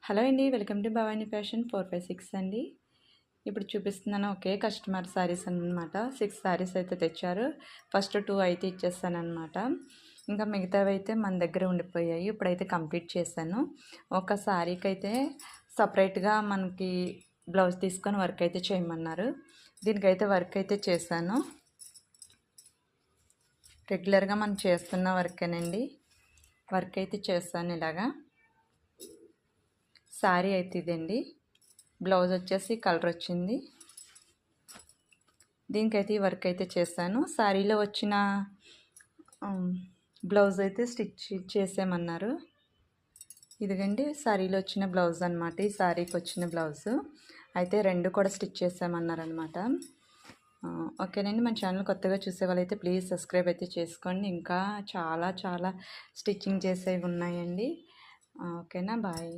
Hello అండి, welcome to Bhavani fashion 456 అండి. ఇప్పుడు చూపిస్తున్నాను ఒకే కస్టమర్ శారీస్ అనమాట. 6 శారీస్ అయితే తెచ్చారు. ఫస్ట్ 2 అయితే ఇచ్చేస్తానమాట. ఇంకా మిగతావి అయితే మన దగ్గర ఉండిపోయాయి. ఇప్పుడైతే కంప్లీట్ చేశాను. ఒక శారీకి అయితే సపరేట్గా మనకి బ్లౌజ్ తీసుకొని వర్క్ అయితే చేయమన్నారు. దీనికైతే వర్క్ అయితే చేశాను. రెగ్యులర్గా మనం చేస్తున్న వర్కేనండి. వర్క్ అయితే చేస్తాను ఇలాగా. శారీ అయితే ఇదండి. బ్లౌజ్ వచ్చేసి కలర్ వచ్చింది. దీనికైతే ఈ వర్క్ అయితే చేశాను. శారీలో వచ్చిన బ్లౌజ్ అయితే స్టిచ్ చేసేయమన్నారు. ఇదిగండి శారీలో వచ్చిన బ్లౌజ్ అనమాట. ఈ శారీకి వచ్చిన బ్లౌజ్ అయితే 2 కూడా స్టిచ్ చేసామన్నారు అనమాట. ఓకేనండి, మన ఛానల్ కొత్తగా చూసే వాళ్ళైతే ప్లీజ్ సబ్స్క్రైబ్ అయితే చేసుకోండి. ఇంకా చాలా స్టిచ్చింగ్ చేసేవి ఉన్నాయండి. ఓకేనా, బాయ్.